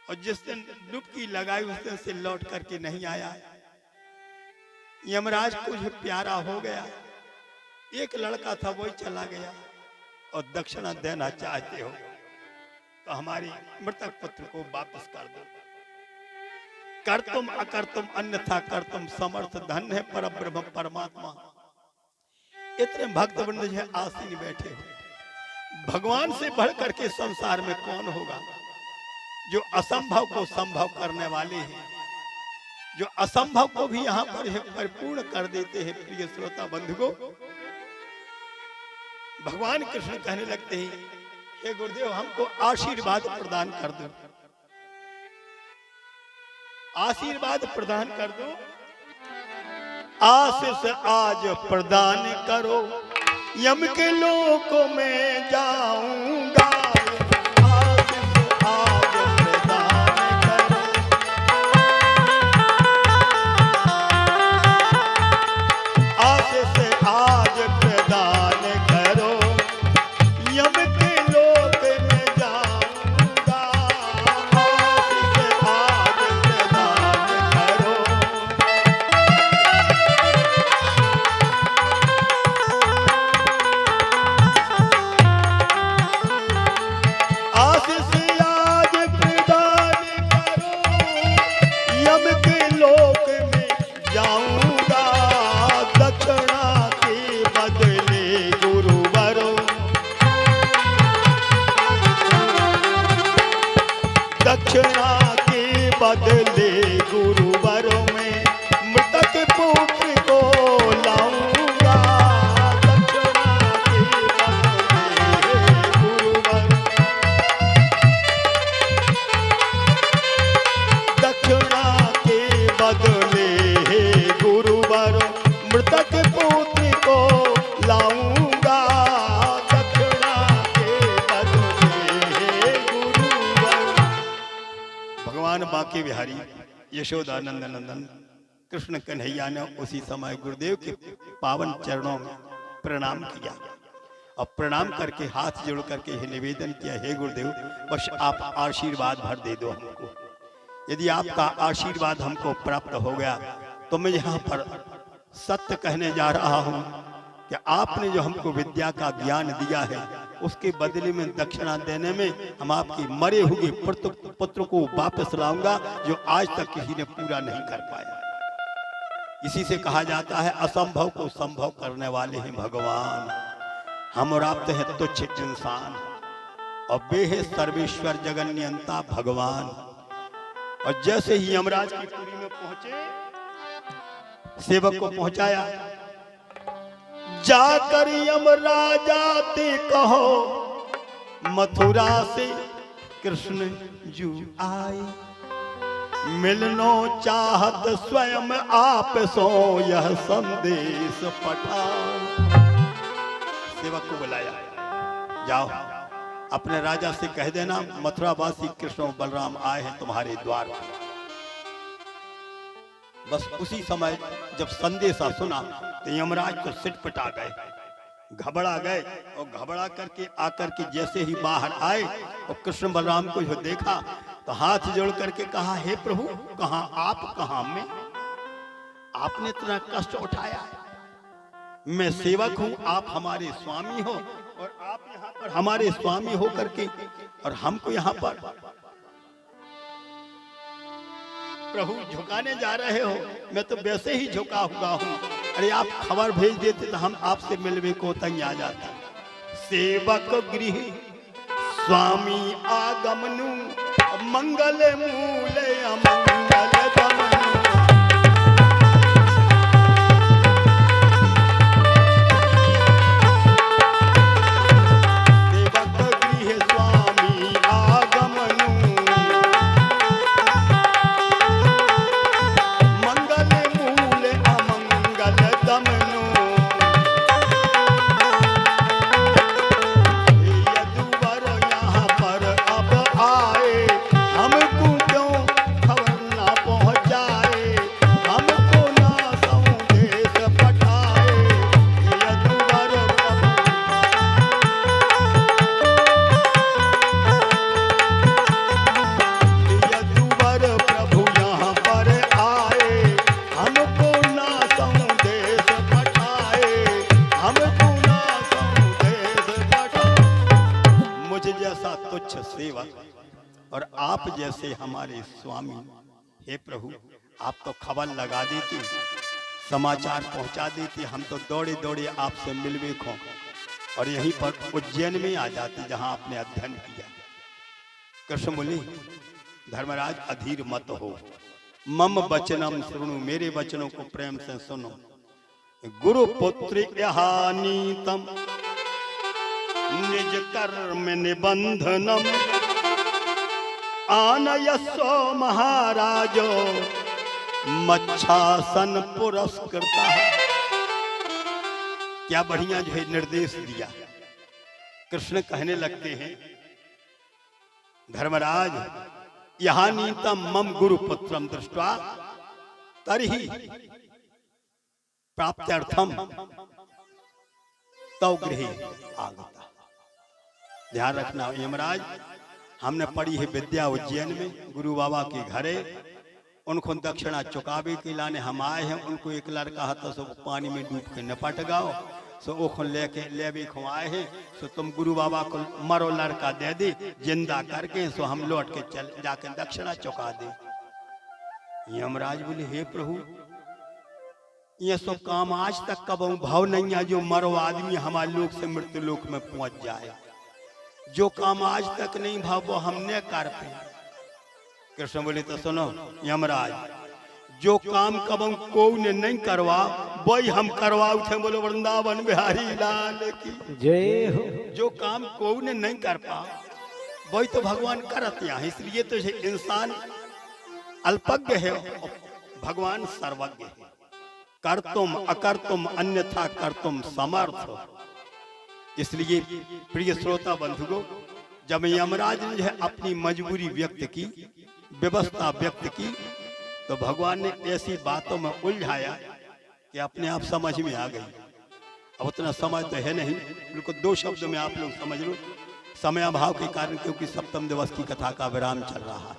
और जिस दिन डुबकी लगाई उस दिन से लौट करके नहीं आया। यमराज कुछ प्यारा हो गया, एक लड़का था वही चला गया और दक्षिणा देना चाहते हो। तो हमारे मृतक पुत्र को वापस कर दो। कर तुम अकर तुम अन्यथा कर तुम समर्थ, धन है पर ब्रह्म परमात्मा। इतने भक्त वृंद जो आसीन बैठे हो, भगवान से बढ़ करके संसार में कौन होगा? जो असंभव को संभव करने वाले हैं, जो असंभव को भी यहाँ पर परिपूर्ण कर देते हैं। प्रिय श्रोता बंधुओं, भगवान कृष्ण कहने लगते हैं, हे गुरुदेव हमको आशीर्वाद प्रदान कर दो, आशीर्वाद प्रदान कर दो, आशीष आज प्रदान करो, यम के लोक में जाऊंगा, आशीष आज प्रदान करो, आशीष आज प्रदान करो, यम के लोक में जाऊंगा, आशीष आज प्रदान करो। आशीष आज प्रदान करो, यम के लोक में जाऊंगा, दक्षिणा के बदले गुरुवरों, दक्षिणा के बदले गुरुवरों में मृतक पुत्र को लाऊंगा, दक्षिणा के बदले गुरुवर, दक्षिणा के बदले गुरुवर, मृतक पुत्र को लाऊंगा, दक्षिणा के बदले गुरुवर। भगवान बांके बिहारी यशोदानंद नंदन कृष्ण कन्हैया ने उसी समय गुरुदेव के पावन चरणों में प्रणाम किया और प्रणाम करके हाथ जोड़ करके यह निवेदन किया, हे गुरुदेव बस आप आशीर्वाद भर दे दो हमको। यदि आपका आशीर्वाद हमको प्राप्त हो गया तो मैं यहाँ पर सत्य कहने जा रहा हूँ कि आपने जो हमको विद्या का ज्ञान दिया है उसके बदले में दक्षिणा देने में हम आपकी मरे हुए पुत्र को वापस लाऊंगा, जो आज तक किसी ने पूरा नहीं कर पाया। इसी से कहा जाता है असंभव को संभव करने वाले हैं भगवान, हम और आप तो हैं तुच्छ इंसान और वे है सर्वेश्वर जगन्यंता भगवान। और जैसे ही यमराज की पुरी में पहुंचे, सेवक को पहुंचाया, जाकर यमराजा ते कहो मथुरा से कृष्ण जू आए, मिलनो चाहत स्वयं आप सो यह संदेश पठाओ। सेवक को बुलाया, जाओ अपने राजा से कह देना मथुरावासी कृष्ण और बलराम आए हैं तुम्हारे द्वार पर। बस उसी समय जब संदेशा सुना तो यमराज तो सिटपटा गए, घबरा गए और घबरा करके आकर के जैसे ही बाहर आए और कृष्ण बलराम को जो देखा तो हाथ जोड़ करके कहा, हे प्रभु कहाँ आप कहाँ मैं, आपने इतना कष्ट उठाया, मैं सेवक हूँ, आप हमारे स्वामी हो और आप यहाँ पर हमारे स्वामी हो करके और हमको यहाँ पर प्रभु झुकाने जा रहे हो, मैं तो वैसे ही झुका हुआ हूँ, अरे आप खबर भेज देते तो हम आपसे मिलने को तंग आ जाता। सेवक गृह स्वामी आगमनु मंगल मूल अमंगल दमनु, हमको क्यों खबर और आप जैसे हमारे स्वामी, हे प्रभु आप तो खबर लगा देते, समाचार पहुंचा देते, हम तो दौड़े दौड़े आपसे मिलवे खो और यहीं पर उज्जैन में आ जाते जहां आपने अध्ययन किया। कृष्ण बोले धर्मराज अधीर मत हो, मम वचनम सुनो, मेरे वचनों को प्रेम से सुनो। गुरु पुत्र यहानीतम निज कर्म निबंधनम आनयस्व महाराजो मच्छासन पुरस्कृता। क्या बढ़िया जो है निर्देश दिया। कृष्ण कहने लगते हैं धर्मराज यहानीतम मम गुरु पुत्रम दृष्ट्वा तर्हि प्राप्त्यर्थम तव गृहे आगता। ध्यान रखना यमराज, हमने पढ़ी है विद्या उज्जैन में गुरु बाबा के घरे, उनको दक्षिणा चुकावे के लाने हम आए हैं। उनको एक लड़का था सो पानी में डूब के निपट गाओ, सो ओखन लेके लेवे को आए हैं। सो तुम गुरु बाबा को मरो लड़का दे दे जिंदा करके, सो हम लौट के चल जाके दक्षिणा चुका दे। यमराज बोले हे प्रभु ये सब काम आज तक कब भाव नहीं है जो मरो आदमी हमारे लोक से मृत्यु लोक में पहुंच जाए। जो काम आज तक नहीं भाव वो हमने कर पे। कृष्ण बोले तो सुनो यमराज, जो काम कब को ने नहीं करवा वही हम करवाओ थे। बोलो वृंदावन बिहारी लाल की जय हो। जो काम को ने नहीं कर पा वही तो भगवान करते हैं। इसलिए तो इंसान अल्पज्ञ है, भगवान सर्वज्ञ है। कर तुम अकर तुम अन्यथा कर तुम समर्थ। इसलिए प्रिय श्रोता बंधुओं, जब यमराज ने अपनी मजबूरी व्यक्त की, व्यवस्था व्यक्त की, तो भगवान ने ऐसी बातों में उलझाया कि अपने आप समझ में आ गई। अब उतना समय तो है नहीं, बिल्कुल दो शब्दों में आप लोग समझ लो। समयाभाव के कारण, क्योंकि सप्तम दिवस की कथा का विराम चल रहा है,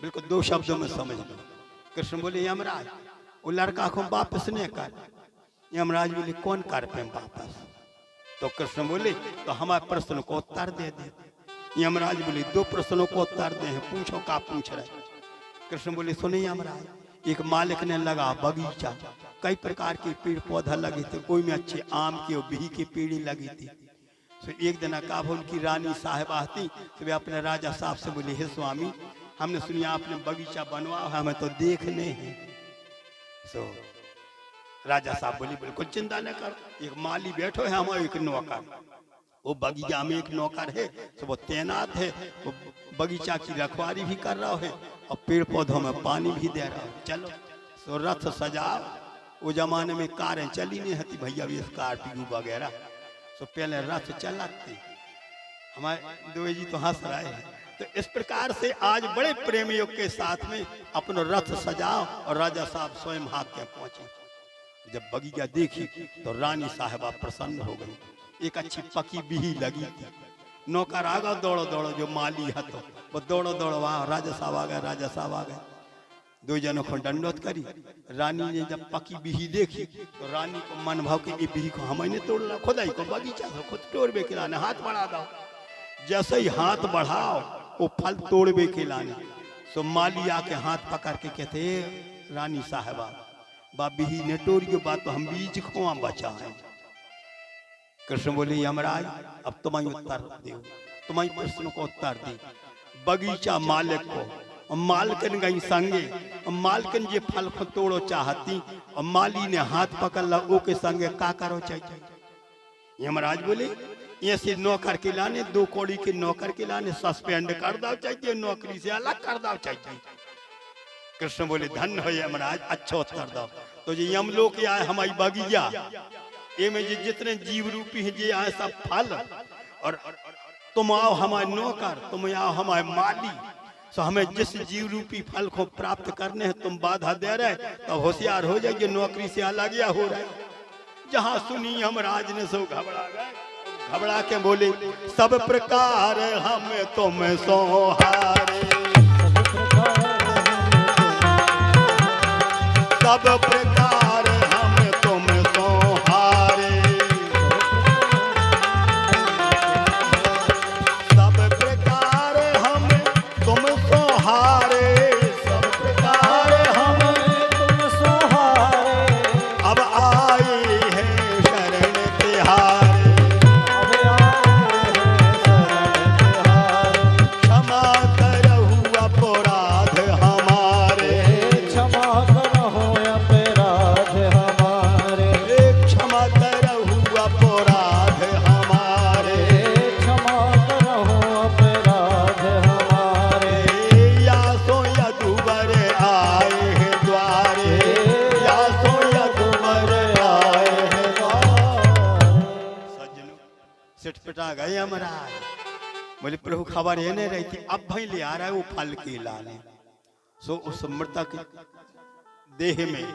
बिल्कुल दो शब्दों में समझ लो। कृष्ण बोले यमराज वो लड़का को वापस नहीं कर। यमराज बोले कौन कर पे वापस? तो कृष्ण बोले तो हमारे प्रश्न को उत्तर दे दे। यमराज बोले दो प्रश्नों को उत्तर दे हैं, पूछो का पूछ रहे। कृष्ण बोले सुने यमराज, एक मालिक ने लगा बगीचा, कई प्रकार के पेड़ पौधा लगे थे, कोई में अच्छे आम के और बिही के पेड़ लगी थी। तो एक दिन का उनकी रानी साहब आती तो वे अपने राजा साहब से बोले हे स्वामी हमने सुनी आपने बगीचा बनवा, हमें तो देखने हैं। सो राजा साहब बोली बिल्कुल चिंता न कर, एक माली बैठो है, हमारे एक नौकर, वो बगीचा में एक नौकर है, तो वो तैनात है, वो बगीचा की रखवाली भी कर रहा है और पेड़ पौधों में पानी भी दे रहा है। चलो सो रथ सजाओ। वो जमाने में कारें चली नहीं हती भैया, भी स्कॉर्पियो वगैरह, तो पहले रथ चलाते। हमारे द्विवेदी जी तो हंस रहे हैं। तो इस प्रकार से आज बड़े प्रेम योग के साथ में अपना रथ सजाओ और राजा साहब स्वयं हाथ के पहुंचे। जब बगीचा देखी तो रानी साहबा प्रसन्न हो गई। एक अच्छी पकी बिही लगी थी। नौकर आ गया दौड़ो दौड़ो, जो माली है तो वो दौड़ो दौड़ो वहां राजा साहब आ गए, राजा साहब आ गए। दो जनों को दंडोत करी। रानी ने जब पकी बिही देखी तो रानी को मन भाव के बिही को हमने तोड़ना, खुदाई को बगीचा से खुद तोड़बे के लाने, हाथ बढ़ा दो। जैसे ही हाथ बढ़ाओ वो फल तोड़बे के लाने, सो माली आके हाथ पकड़ के कहते रानी साहबा बाबी ने तोड़ के बात तो हम बीज खोआ बचा है। कृष्ण बोले यमराज अब तुम्हारी उत्तर दे, तुम्हारी प्रश्न को उत्तर दी। बगीचा मालिक को और मालकिन गई संगे, और मालकिन जे फल को तोड़ो चाहती और माली ने हाथ पकड़ ला, ओ के संगे का करो चाहिए। यमराज बोले ऐसे नौकर के लाने, दो कौड़ी के नौकर के लाने सस्पेंड कर दो चाहिए, नौकरी से अलग कर दो चाहिए। कृष्ण बोले धन्य हो यमराज, अच्छा उत्तर दो। तो ये यमलोक आए हमारी बगीचा, ये में जितने जीव रूपी है ये आए सब फल, और तुम आओ हमारे नौकर, तुम आओ हमारे माली, तो हमें जिस जीव रूपी फल को प्राप्त करने हैं तुम बाधा दे रहे, तो होशियार हो जाइए, नौकरी से अलग या हो रहे। जहां सुनी यमराज ने सो घबरा गए, घबरा के बोले सब प्रकार हम तुम सोहारे, सब प्रकार हम तुम सोहारे, सब प्रकार हम छटपटा गए महाराज। बोले प्रभु खबर ये नहीं रही थी, अब भाई ले आ रहा है वो फल के लाने। सो उस मृतक देह में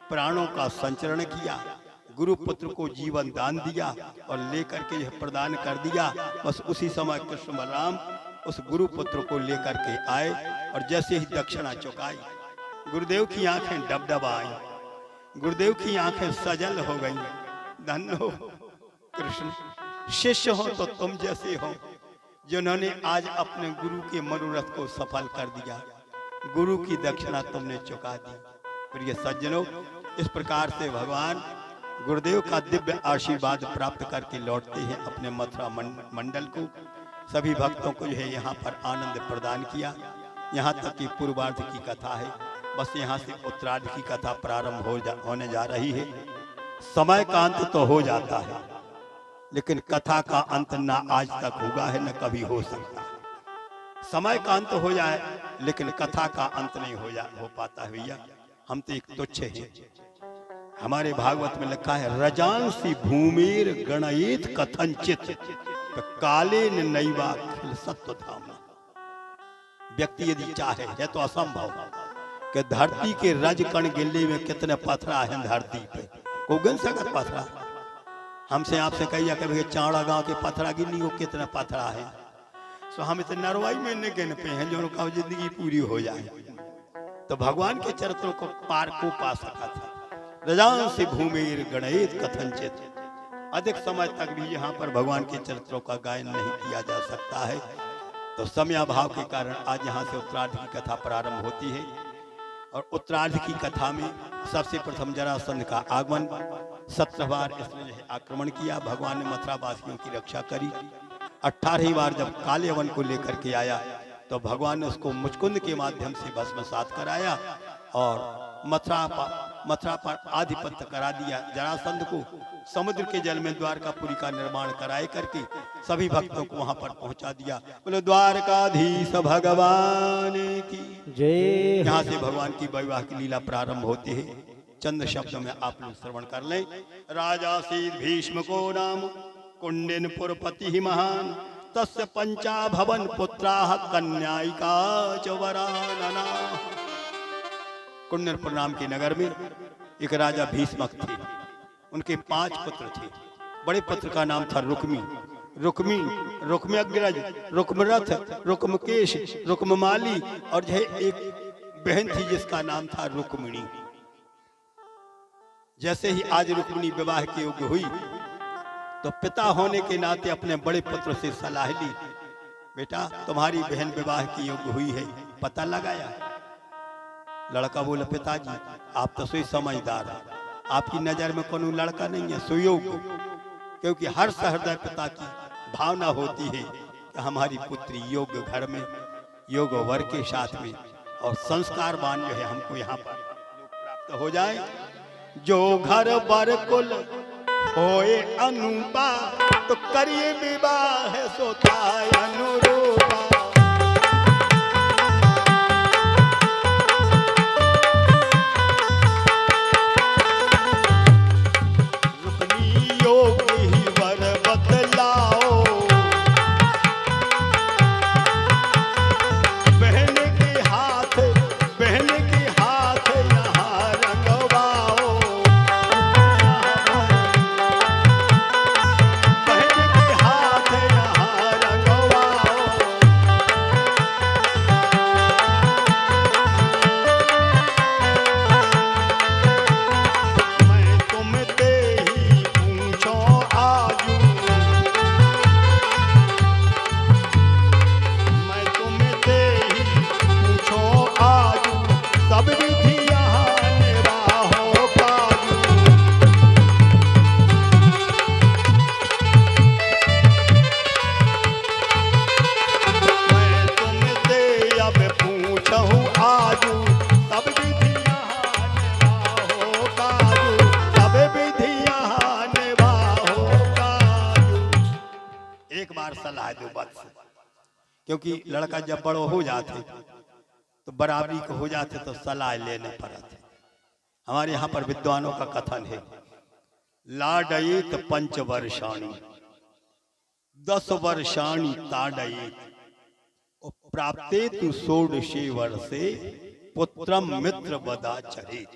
प्राणों का संचरण किया, गुरु पुत्र को जीवन दान दिया और लेकर के यह प्रदान कर दिया। बस उसी समय कृष्ण बलराम उस गुरु पुत्र को लेकर के आए और जैसे ही दक्षिणा चुकाई, गुरुदेव की आंखें डबडबाई, गुरुदेव की आंखें सजल हो गई। धन्य हो कृष्ण, शिष्य हो तो तुम जैसे हो जिन्होंने आज अपने गुरु के मनोरथ को सफल कर दिया। गुरु की दक्षिणा तुमने चुका दी। प्रिय सज्जनों, इस प्रकार से भगवान गुरुदेव का दिव्य आशीर्वाद प्राप्त करके लौटते हैं अपने मथुरा मंडल को। सभी भक्तों को जो है यहाँ पर आनंद प्रदान किया। यहाँ तक कि पूर्वार्ध की कथा है, बस यहाँ से उत्तरार्ध की कथा प्रारंभ होने जा रही है। समय का अंत तो हो जाता है, लेकिन कथा का अंत ना आज तक होगा है, न कभी हो सकता है। समय का अंत हो जाए लेकिन कथा का अंत नहीं हो पाता है भैया। हम तो एक तुच्छ हैं। हमारे भागवत में लिखा है, रजांसी भूमिर गणयित कथनचित काले नैवा खिल सत्व धामा। व्यक्ति यदि चाहे, है तो असंभव कि धरती के रज कण गिल्ली में कितने पथरा है धरती पे, को गिन सकत पथरा। हमसे आपसे कहिए कि चावड़ा गांव के पथरा गिनी हो कितने पथरा है, तो हम इतने नरवाई में नहीं गिन पे हैं जो का जिंदगी पूरी हो जाए। तो भगवान के चरित्रों को पार को पा सका था। रजान से भूमिर गणयित कथनचित, अधिक समय तक भी यहाँ पर भगवान के चरित्रों का गायन नहीं किया जा सकता है। तो समयाभाव के कारण आज यहाँ से उत्तरार्ध की कथा प्रारंभ होती है। और उत्तरार्ध की कथा में सबसे प्रथम जरासंध का आगमन, 17 बार इसने जो है आक्रमण किया, भगवान ने मथुरा वासियों की रक्षा करी। 18वीं बार जब कालेवन को लेकर के आया तो भगवान ने उसको मुचकुंद के माध्यम से भस्मसात कराया और मथुरा पर आधिपत्य करा दिया। जरासंध को समुद्र के जल में द्वारकापुरी का निर्माण कराए करके सभी भक्तों को वहां पर पहुंचा दिया। बोलो द्वारकाधीश भगवान की जय। यहाँ से भगवान की वैवाहिक लीला प्रारंभ होती है। चंद शब्दों में आप लोग श्रवण कर लें। राजा शीत भीष्म को नाम कुंडिनपुर पति महान, तस्य पंचा भवन पुत्राः कन्यायिका च वरानना। कुंडिनपुर नाम के नगर में एक राजा भीष्मक थे। उनके 5 पुत्र थे। बड़े पुत्र का नाम था रुक्म्यग्रज, रुक्मरथ, रुक्मकेश, रुक्ममाली और जो एक बहन थी जिसका नाम था रुक्मिणी। जैसे ही आज रुक्मिणी विवाह के योग्य हुई तो पिता होने के नाते अपने बड़े पुत्र से सलाह ली, बेटा तुम्हारी बहन विवाह की योग्य हुई है, पता लगाया? लड़का बोला, पिताजी आप तो सोई समझदार है, आपकी नजर में कोनो लड़का नहीं है सुयोग्य, क्योंकि हर सहृदय पिता की भावना होती है कि हमारी पुत्री योग्य घर में योग्य वर के साथ में और संस्कारवान जो है हमको यहाँ पर प्राप्त हो जाए। जो घर बर कुल होए अनुपा तो करिए विवाह सोता अनुरूपा। क्योंकि लड़का जब बड़ो हो जाते तो बराबरी को हो जाते तो सलाह लेने पड़ते। हमारे यहाँ पर विद्वानों का कथन है, लाडयित पंचवर्षाणी, 10 वर्षाणि ताडयेत् प्राप्ते तु षोडशे वर्षे पुत्रम मित्र वदाचरेत्।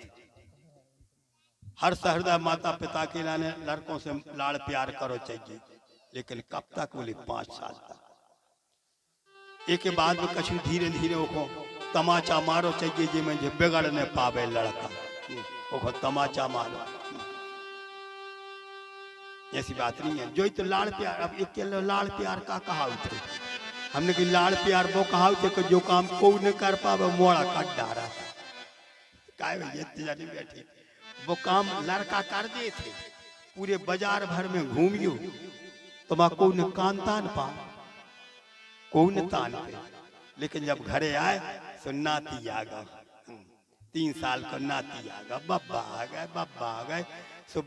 हर सहृदय माता पिता के लाने लड़कों से लाड़ प्यार करो चाहिए, लेकिन कब तक? बोले 5 साल तक। एक के बाद में कछु धीरे धीरे ओको तमाचा मारो चाहिए, जे में बिगड़ न पावे लड़का, ओको तमाचा मारो। ऐसी बात नहीं है। जो तो लाड़ प्यार, अब एक के लाड़ प्यार का कहावत है, हमने कि लाड़ प्यार वो कहावत है कि जो काम को न कर पावे मोड़ा काट डारा। काय जाने बैठे, वो काम लड़का कर दे थे, पूरे बाजार भर में घूमियो तो मां को न कान तान पा, को न तान पे, लेकिन जब घरे आए तो नाती आ गए, 3 साल का नाती आ गया, बब्बा आ गए, बब्बा आ गए, सो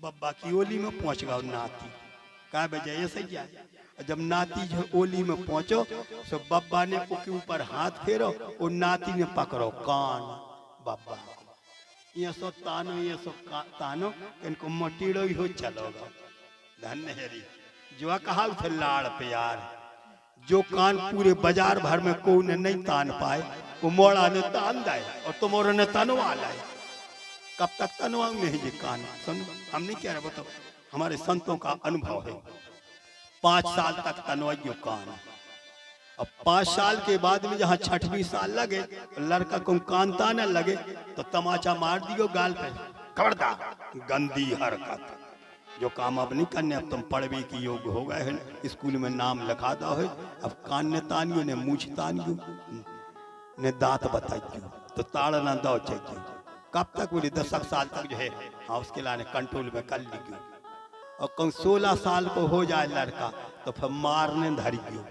बब्बा की ओली में पहुंच गया नाती। कहा बजाय ऐसे ही है। जब नाती जो ओली में पहुंचो तो बब्बा ने उसके ऊपर हाथ फेरो और नाती ने पकड़ो कान, बब्बा ये सो तानो इनको मटीड़ो ही हो चलोगा। धन्य हेरी जो कहा थे लाड़ प्यार, जो कान पूरे बाजार भर में कोई ने नहीं तान पाए वो मोड़ा ने तान दाए और तुम्हारे ने तनवा लाए। कब तक तनवा नहीं जी कान? सुनो, हम नहीं कह रहे, वो तो हमारे संतों का अनुभव है। 5 साल तक तनवाइयो कान। अब 5 साल के बाद में जहाँ 6वीं साल लगे, लड़का को कान ताने लगे तो तमाचा मार दियो गाल पे, खबरदार गंदी हरकत, जो काम अब नहीं करने, अब तुम पढ़वे की योग्य हो गए हैं, स्कूल में नाम लिखा दो है, अब कान ने तानियो ने मूछ तानियो ने दांत बताइयो तो ताड़ ना दो चाहिए। कब तक? बोले 10 साल तक जो है, हाँ उसके लाने कंट्रोल में कर लीजिए। और कौन 16 साल को हो जाए लड़का तो फिर मारने धरियो,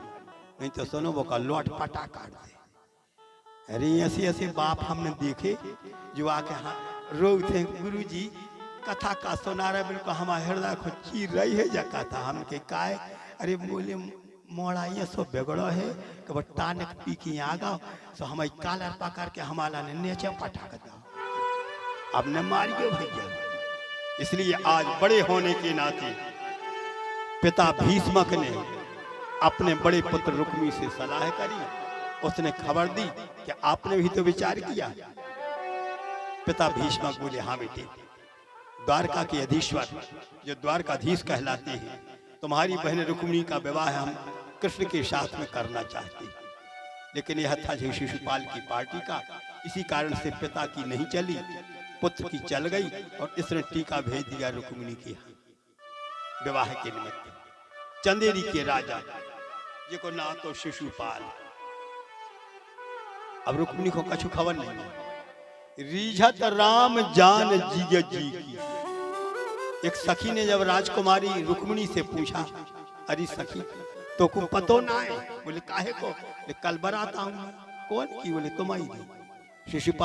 नहीं तो सुनो वो का लौट पटा काट दे। अरे ऐसे ऐसे बाप हमने देखे जो आके हाँ रो थे, गुरुजी कथा का सुना रहे, बिल्कुल हमारे हृदय को चीर रही है जा कथा। हम के काय? अरे बोले मोड़ा ये सो बिगड़ो है कि वो टानक पी के आ गओ सो हमारी कालर पकड़ के हमारा ने नीचे पटा कर दो, अब ने मारियो भैया। इसलिए आज बड़े होने के नाते पिता भीष्मक ने अपने बड़े पुत्र रुक्मी से सलाह करी, उसने खबर दी कि आपने भी तो विचार किया। पिता भीष्मक बोले, हाँ बेटे, द्वारका के अधीश्वर जो द्वारकाधीश कहलाते हैं, तुम्हारी बहन रुक्मिणी का विवाह हम कृष्ण के साथ में करना चाहते, लेकिन यह था जो शिशुपाल की पार्टी का, इसी कारण से पिता की नहीं चली, पुत्र की चल गई और इसने टीका भेज दिया रुक्मिणी के यहाँ विवाह के निमित्त। चंदेरी के राजा जिसको ना तो शिशुपाल। अब रुक्मिणी को कछु खबर नहीं है। रीझत राम जान जिय जी की। एक सखी ने जब राजकुमारी रुक्मिणी से पूछा, अरे सखी तो को पतो ना है? बोले काहे को? कल बरात आऊंगा। कौन की? बोले तुम्हारी। शिशुपाल